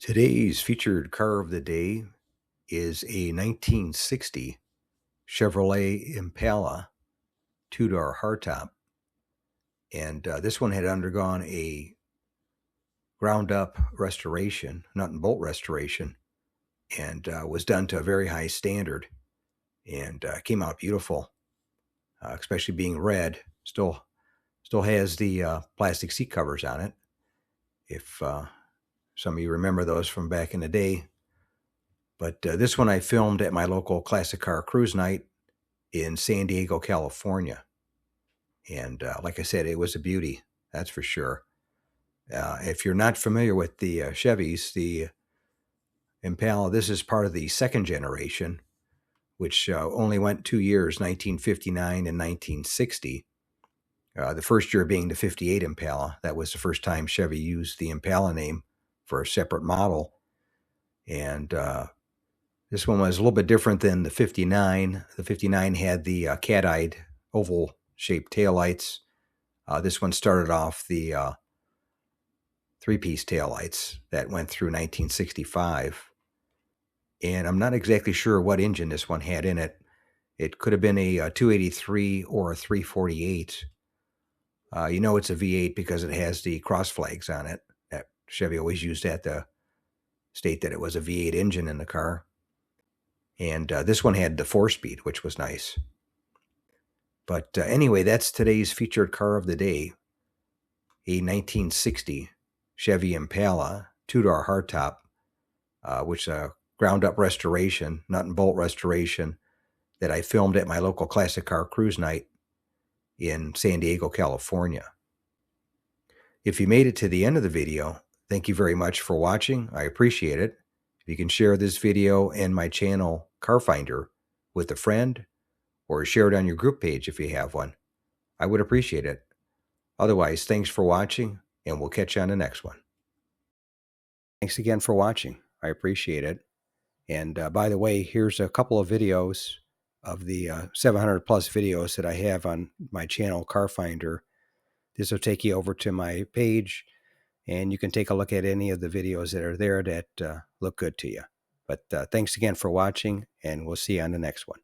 Today's featured car of the day is a 1960 Chevrolet Impala two-door hardtop. And this one had undergone a ground-up restoration, nut and bolt restoration, and was done to a very high standard and came out beautiful, especially being red. Still has the plastic seat covers on it. If some of you remember those from back in the day. But this one I filmed at my local classic car cruise night in San Diego, California. And like I said, it was a beauty, that's for sure. If you're not familiar with the Chevys, the Impala, this is part of the second generation, which only went 2 years, 1959 and 1960. The first year being the 58 Impala. That was the first time Chevy used the Impala name for a separate model. And this one was a little bit different than the 59. The 59 had the cat-eyed oval-shaped taillights. This one started off the three-piece taillights that went through 1965. And I'm not exactly sure what engine this one had in it. It could have been a 283 or a 348. You know it's a V8 because it has the cross flags on it. That Chevy always used that to state that it was a V8 engine in the car. And this one had the 4-speed, which was nice. But anyway, that's today's featured car of the day. A 1960 Chevy Impala, two-door hardtop, which is a ground-up restoration, nut and bolt restoration, that I filmed at my local classic car cruise night in San Diego, California. If you made it to the end of the video, thank you very much for watching. I appreciate it. If you can share this video and my channel, Car Finder, with a friend, or share it on your group page if you have one, I would appreciate it. Otherwise, thanks for watching, and we'll catch you on the next one. Thanks again for watching. I appreciate it. And by the way, here's a couple of videos of the 700 plus videos that I have on my channel, Car Finder. This will take you over to my page, and you can take a look at any of the videos that are there that look good to you. But thanks again for watching, and we'll see you on the next one.